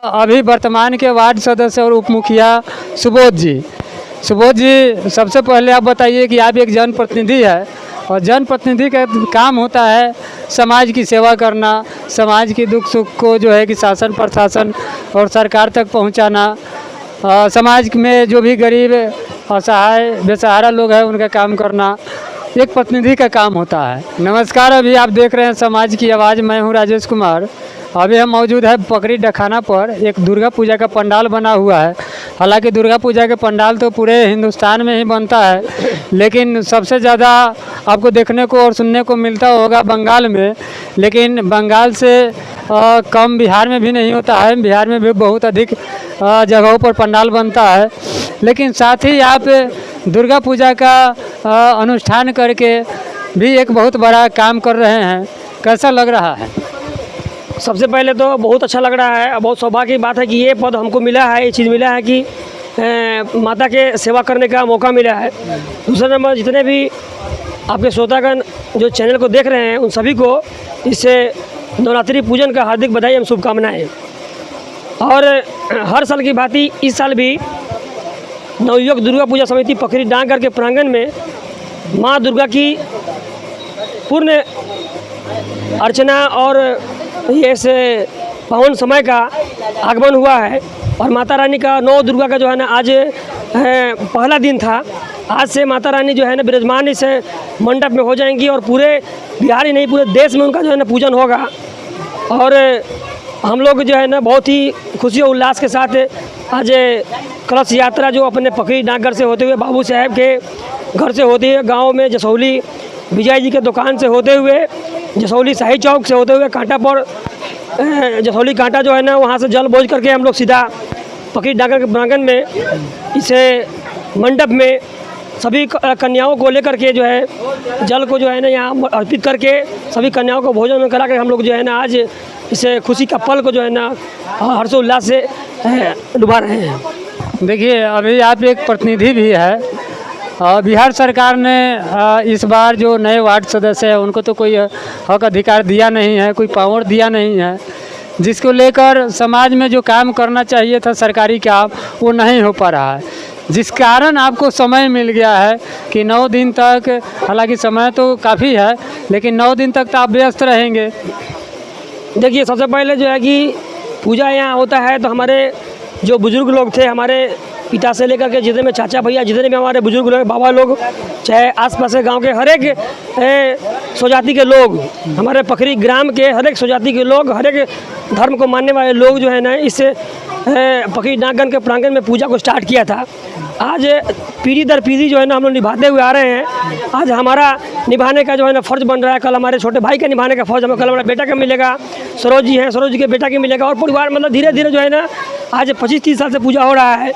अभी वर्तमान के वार्ड सदस्य और उप मुखिया सुबोध जी, सबसे पहले आप बताइए कि आप एक जनप्रतिनिधि है और जनप्रतिनिधि का काम होता है समाज की सेवा करना, समाज की दुख सुख को जो है कि शासन प्रशासन और सरकार तक पहुंचाना, समाज में जो भी गरीब असहाय बेसहारा लोग हैं उनका काम करना एक प्रतिनिधि का काम होता है। नमस्कार, अभी आप देख रहे हैं समाज की आवाज़, मैं हूं राजेश कुमार। अभी हम मौजूद है पकड़ी डखाना पर। एक दुर्गा पूजा का पंडाल बना हुआ है। हालांकि दुर्गा पूजा के पंडाल तो पूरे हिंदुस्तान में ही बनता है, लेकिन सबसे ज़्यादा आपको देखने को और सुनने को मिलता होगा बंगाल में, लेकिन बंगाल से कम बिहार में भी नहीं होता है। बिहार में भी बहुत अधिक जगहों पर पंडाल बनता है। लेकिन साथ ही आप दुर्गा पूजा का अनुष्ठान करके भी एक बहुत बड़ा काम कर रहे हैं, कैसा लग रहा है? सबसे पहले तो बहुत अच्छा लग रहा है। बहुत सौभाग्य की बात है कि ये पद हमको मिला है, ये चीज़ मिला है कि माता के सेवा करने का मौका मिला है। दूसरा नंबर, जितने भी आपके श्रोतागण जो चैनल को देख रहे हैं उन सभी को इससे नवरात्रि पूजन का हार्दिक बधाई एवं शुभकामनाएँ। और हर साल की भांति इस साल भी नवयुवक दुर्गा पूजा समिति पकड़ी डाकघर के प्रांगण में माँ दुर्गा की पूर्ण अर्चना और ये से पावन समय का आगमन हुआ है। और माता रानी का नौ दुर्गा का जो है ना आज पहला दिन था। आज से माता रानी जो है ना विराजमान इस मंडप में हो जाएंगी और पूरे बिहार ही नहीं पूरे देश में उनका जो है ना पूजन होगा। और हम लोग जो है ना बहुत ही खुशी और उल्लास के साथ आज कलश यात्रा जो अपने पकड़ी डाकघर से होते हुए बाबू साहब के घर से होते हुए गाँव में जसौली विजय जी के दुकान से होते हुए जसौली शाही चौक से होते हुए कांटा पर जसौली कांटा जो है ना वहाँ से जल बोझ करके हम लोग सीधा पकड़ी डाकघर के प्रांगण में इसे मंडप में सभी कन्याओं को लेकर के जो है जल को जो है ना यहाँ अर्पित करके सभी कन्याओं को भोजन करा कर हम लोग जो है ना आज इसे खुशी का पल को जो है ना हर्षोल्लास से डुबा रहे हैं। देखिए, अभी आप एक प्रतिनिधि भी है। बिहार सरकार ने इस बार जो नए वार्ड सदस्य हैं उनको तो कोई हक अधिकार दिया नहीं है, कोई पावर दिया नहीं है, जिसको लेकर समाज में जो काम करना चाहिए था सरकारी काम वो नहीं हो पा रहा है, जिस कारण आपको समय मिल गया है कि 9 दिन तक, हालांकि समय तो काफ़ी है लेकिन 9 दिन तक तो आप व्यस्त रहेंगे। देखिए, सबसे पहले जो है कि पूजा यहाँ होता है तो हमारे जो बुज़ुर्ग लोग थे, हमारे पिता से लेकर के जितने में चाचा भैया जितने भी हमारे बुजुर्ग लोग बाबा लोग, चाहे आसपास के गांव के हर एक स्वजाति के लोग, हमारे पखरी ग्राम के हर एक स्वजाति के लोग, हर एक धर्म को मानने वाले लोग जो है ना इस पखरी डाकघर के प्रांगण में पूजा को स्टार्ट किया था। आज पीढ़ी दर पीढ़ी जो है ना हम लोग निभाते हुए आ रहे हैं। आज हमारा निभाने का जो है ना फ़र्ज़ बन रहा है, कल हमारे छोटे भाई का निभाने का फ़र्ज़ हमें, कल हमारे बेटा का मिलेगा, सरोज जी हैं, सरोज जी के बेटा की मिलेगा। और परिवार मतलब धीरे धीरे जो है ना आज 25-30 साल से पूजा हो रहा है।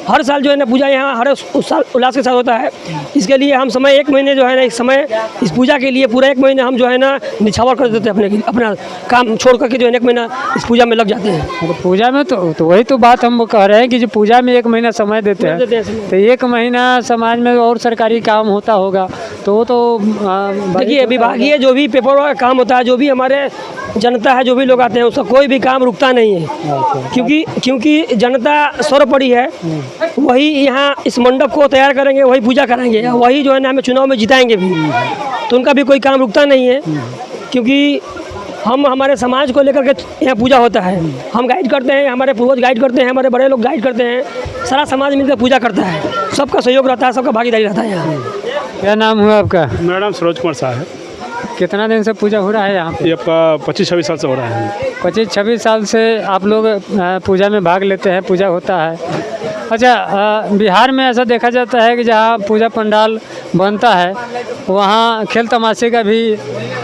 हर साल जो है ना पूजा यहाँ हर साल उल्लास के साथ होता है। इसके लिए हम समय 1 महीने जो है ना इस समय इस पूजा के लिए पूरा 1 महीने हम जो है ना निछावर कर देते हैं, अपना काम छोड़ करके जो है 1 महीना इस पूजा में लग जाते हैं। तो पूजा में तो वही तो बात हम कह रहे हैं कि जो पूजा में 1 महीना समय देते हैं तो 1 महीना समाज में और सरकारी काम होता होगा तो वो तो देखिए, विभागीय जो भी पेपर का काम होता है, जो भी हमारे जनता है, जो भी लोग आते हैं उसका कोई भी काम रुकता नहीं है, क्योंकि जनता सर्वोपरि है। वही यहाँ इस मंडप को तैयार करेंगे, वही पूजा कराएंगे, वही जो है ना हमें चुनाव में जिताएंगे भी, तो उनका भी कोई काम रुकता नहीं है। क्योंकि हम हमारे समाज को लेकर के यहाँ पूजा होता है, हम गाइड करते हैं, हमारे पूर्वज गाइड करते हैं, हमारे बड़े लोग गाइड करते हैं, सारा समाज मिलकर पूजा करता है, सबका सहयोग रहता है, सबका भागीदारी रहता है यहाँ। क्या नाम हुआ आपका? मेरा नाम सरोज कुमार शाह है। कितना दिन से पूजा हो रहा है यहाँ पे? ये आपका 25-26 साल से हो रहा है। 25-26 साल से आप लोग पूजा में भाग लेते हैं, पूजा होता है। अच्छा, बिहार में ऐसा देखा जाता है कि जहाँ पूजा पंडाल बनता है वहाँ खेल तमाशे का भी,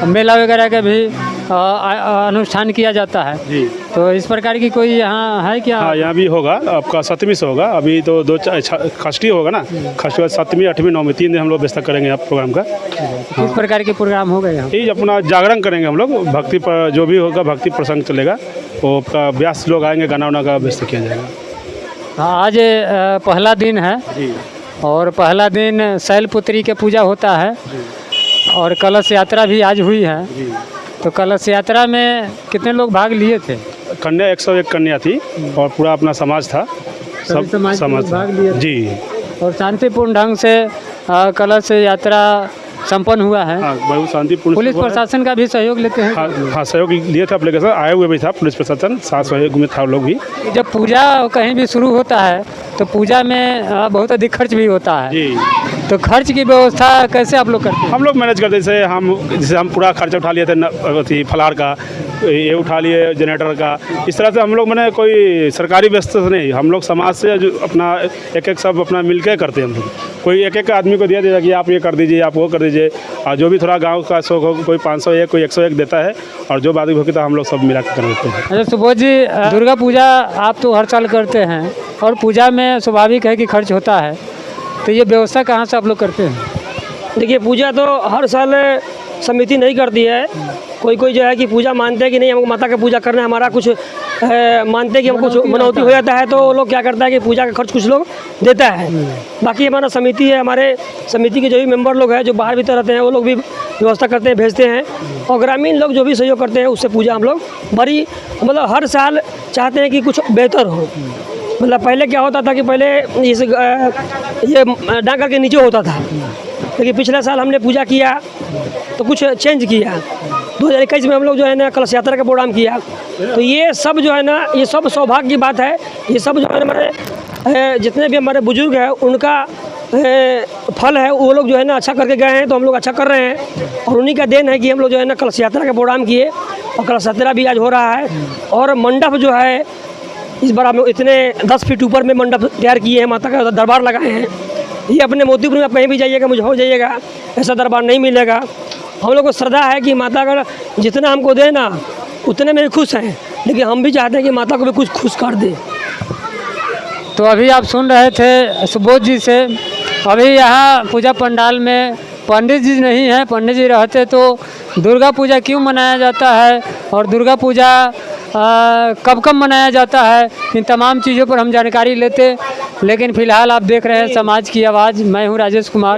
मेला वगैरह का भी अनुष्ठान किया जाता है जी। तो इस प्रकार की कोई यहाँ है क्या? हाँ, यहाँ भी होगा, आपका 7वीं से होगा। अभी तो 2 षष्ठी होगा ना, षष्ठी बाद 7वीं 8वीं 9वीं 3 दिन हम लोग व्यवस्था करेंगे आप प्रोग्राम का। किस प्रकार के प्रोग्राम होगा यहाँ? ये अपना जागरण करेंगे हम लोग, भक्ति पर जो भी होगा भक्ति प्रसंग चलेगा, वो आपका व्यास लोग आएंगे, गाना वाना का व्यवस्था किया जाएगा। हाँ, आज पहला दिन है जी। और पहला दिन शैलपुत्री के पूजा होता है और कलश यात्रा भी आज हुई है। तो कलश यात्रा में कितने लोग भाग लिए थे? कन्या 101 कन्या थी और पूरा अपना समाज था, सभी समाज के लोग भाग लिए थे। जी। और शांतिपूर्ण ढंग से कलश यात्रा संपन्न हुआ है। हाँ, बहुत शांतिपूर्ण। पुलिस प्रशासन का भी सहयोग लेते हैं। हाँ, सहयोग लिए थे एप्लीकेशन, आए हुए भी था पुलिस प्रशासन, साथ सहयोग में था लोग भी। जब पूजा कहीं भी शुरू होता है तो पूजा में बहुत अधिक खर्च भी होता है। जी। तो खर्च की व्यवस्था कैसे आप लोग करते हैं? हम लोग मैनेज करते, जैसे हम पूरा खर्चा उठा लिए थे फलार का, ये उठा लिए जनरेटर का। इस तरह से हम लोग मैंने कोई सरकारी व्यवस्था से नहीं, हम लोग समाज से जो अपना एक सब अपना मिल के करते हैं। हम लोग कोई एक आदमी को दिया देता कि आप ये कर दीजिए, आप वो कर दीजिए, और जो भी थोड़ा गांव का शौक हो, कोई 501 कोई 101 देता है, और जो बात होगी तो हम लोग सब मिला कर देते हैं। अच्छा सुबोध जी, दुर्गा पूजा आप तो हर साल करते हैं और पूजा में स्वाभाविक है कि खर्च होता है, तो ये व्यवस्था कहाँ से आप लोग करते हैं? देखिए, पूजा तो हर साल समिति नहीं करती है। कोई कोई जो है कि पूजा मानते हैं कि नहीं, हमको माता का पूजा करना है, हमारा कुछ मानते हैं कि हमको कुछ मनौती हो जाता है, तो वो लोग क्या करता है कि पूजा का खर्च कुछ लोग देता है। बाकी हमारा समिति है, हमारे समिति के जो भी मेंबर लोग हैं जो बाहर भीतर रहते हैं, वो लोग भी व्यवस्था करते हैं, भेजते हैं। और ग्रामीण लोग जो भी सहयोग करते हैं उससे पूजा हम लोग बड़ी मतलब हर साल चाहते हैं कि कुछ बेहतर हो। मतलब पहले क्या होता था कि पहले ये डाकघर के नीचे होता था, लेकिन पिछले साल हमने पूजा किया तो कुछ चेंज किया। 2021 में हम लोग जो है ना कलश यात्रा का प्रोग्राम किया। तो ये सब जो है ना, ये सब सौभाग्य की बात है। ये सब जो है हमारे जितने भी हमारे बुजुर्ग हैं उनका फल है। वो लोग जो है ना अच्छा करके गए हैं, तो हम लोग अच्छा कर रहे हैं, और उन्हीं का देन है कि हम लोग जो है ना कलश यात्रा का प्रोग्राम किए, और कलश यात्रा भी आज हो रहा है। और मंडप जो है इस बार हम लोग इतने 10 फीट ऊपर में मंडप तैयार किए हैं, माता का दरबार लगाए हैं। ये अपने मोतीपुर में आप कहीं भी जाइएगा, मुझे हो जाइएगा, ऐसा दरबार नहीं मिलेगा। हम लोग को श्रद्धा है कि माता अगर जितना हमको दे ना उतने में खुश हैं, लेकिन हम भी चाहते हैं कि माता को भी कुछ खुश कर दे। तो अभी आप सुन रहे थे सुबोध जी से। अभी यहाँ पूजा पंडाल में पंडित जी नहीं हैं, पंडित जी रहते तो दुर्गा पूजा क्यों मनाया जाता है और दुर्गा पूजा कब कब मनाया जाता है, इन तमाम चीज़ों पर हम जानकारी लेते। लेकिन फ़िलहाल आप देख रहे हैं समाज की आवाज़। मैं हूँ राजेश कुमार।